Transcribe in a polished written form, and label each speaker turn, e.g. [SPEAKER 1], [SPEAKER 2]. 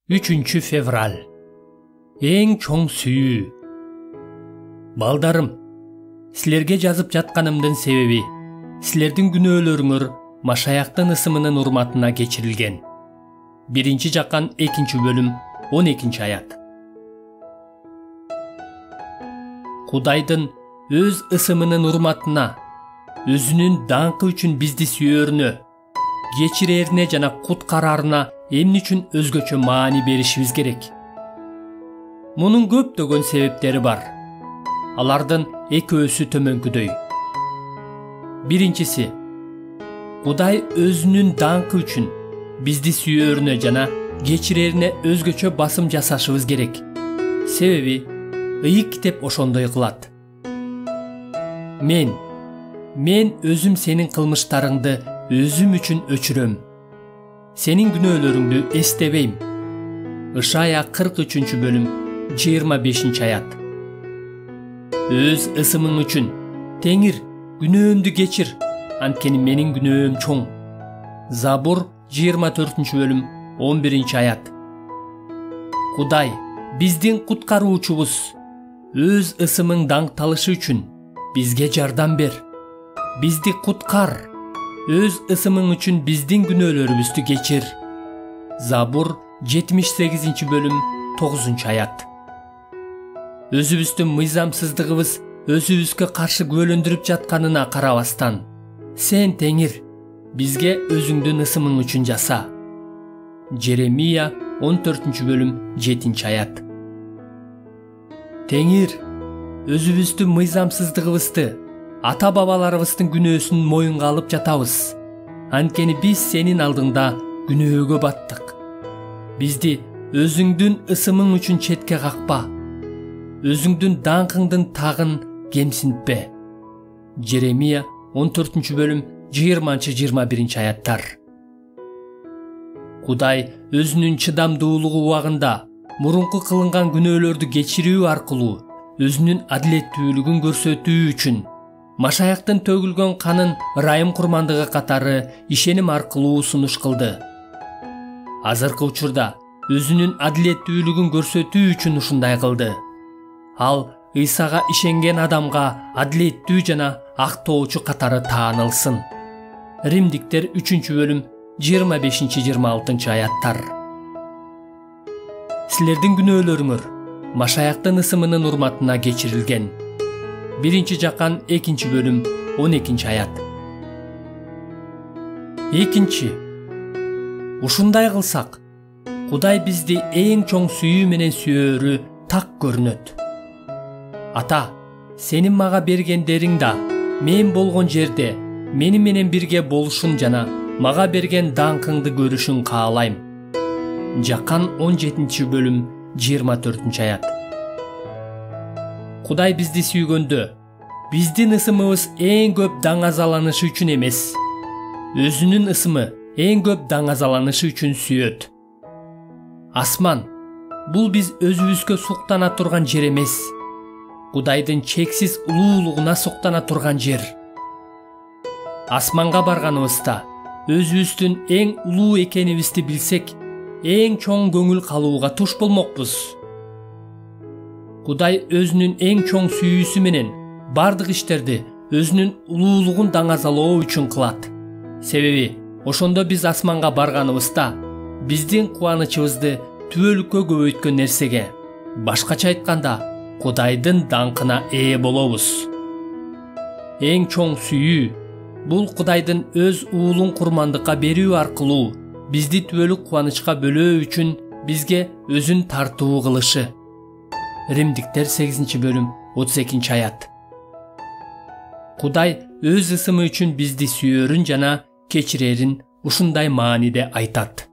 [SPEAKER 1] 3-fevral. Эң чоң сүйүү. Балдарым, силерге жазып жатканымдын себеби силердин күнөөлөрүңөр Машаяктын ысымынын урматына кечирилген. 1-Жакан 2-бөлүм 12-аят. Кудайдын өз ысымынын урматына, өзүнүн даңкы үчүн бизди сүйөрүнө, кечирерине жана куткарарына эмне үчүн өзгөчө маани беришибиз керек? Мунун көптөгөн себептери бар. Алардын экөөсү төмөнкүдөй. Биринчиси, Кудай өзүнүн даңкы үчүн бизди сүйөрүнө жана кечирерине өзгөчө басым жасашыбыз керек. Себеби ыйык китеп ошондой кылат. Мен өзүм сенин кылмыштарыңды өзүм үчүн өчүрөм. Сенин күнөөлөрүңдү эстебейм. Ышая 43-бөлүм 25-аят. Өз ысымың үчүн Теңир күнөөмдү кечир, анткени менин күнөөм чоң. Забур 24-бөлүм 11-аят. Кудай биздин куткаруучубуз, өз ысымың даңкталышы үчүн бизге жардам бер. Бизди куткар. Өз ысымың үчүн биздин күнөөлөрүбүздү кечир. Забур 78-бөлүм 9-аят. Өзүбүздүн мыйзамсыздыгыбыз өзүбүзгө каршы күбөлөндүрүп жатканына карабастан, сен Теңир бизге өзүңдүн ысымың үчүн жаса. Жеремия 14-бөлүм 7-аят. Теңир өзүбүздүн мыйзамсыздыгыбызды, ата-бабаларыбыздын күнөөсүн моюнга алып жатабыз. Анткени биз сенин алдыңда күнөөгө баттык. Бизди өзүңдүн ысымың үчүн четке какпа. Өзүңдүн даңкыңдын тагын кемсинтпе. Жеремия 14-бөлүм 20-21-аяттар. Кудай өзүнүн чыдамдуулугу убагында мурунку кылынган күнөөлөрдү кечирүү аркылуу өзүнүн адилеттүүлүгүн көрсөтүү үчүн Машаяктын төгүлгөн канын ырайым курмандыгы катары ишеним аркылуу сунуш кылды. Азыркы учурда өзүнүн адилеттүүлүгүн көрсөтүү үчүн ушундай кылды. Ал Ыйсага ишенген адамга адилеттүү жана актоочу катары таанылсын. Римдиктер 3-бөлүм 25-26 аяттар. Силердин күнөөлөрүңөр Машаяктын ысымынын урматына кечирилген. 1-Жакан 2-бөлүм 12-аят. Экинчи. Ушундай кылсак, Кудай бизди эң чоң сүйүү менен сүйөөрү так көрүнөт. Ата, сенин мага бергендериң да мен болгон жерде мени менен бирге болушун жана мага берген даңкыңды көрүшүн каалайм. Жакан 17-бөлүм 24-аят. Кудай бизди сүйгөндө, биздин ысымыбыз эң көп даңазаланышы үчүн эмес, өзүнүн ысымы эң көп даңазаланышы үчүн сүйөт. Асман, бул биз өзүбүзгө суктана турган жер эмес, Кудайдын чексиз улуулугуна суктана турган жер. Асманга барганыбызда, өзүбүздүн эң улуу экенибизди билсек, эң чоң көңүл калууга туш болмокпуз. Кудай өзүнүн эң чоң сүйүүсү менен бардык иштерди өзүнүн улуулугун даңазалоо үчүн кылат. Себеби ошондо биз асманга барганыбызда биздин кубанычыбызды түбөлүккө көбөйткөн нерсеге, башкача айтканда, Кудайдын даңкына ээ болобуз. Эң чоң сүйүү бул Кудайдын өз уулун курмандыкка берүү аркылуу бизди түбөлүк кубанычка бөлөө үчүн бизге өзүн тартуу кылышы. Римдиктер 8-бөлүм 32-аят. Кудай өз ысымы үчүн бизди сүйөрүн жана кечирерин ушундай мааниде айтат.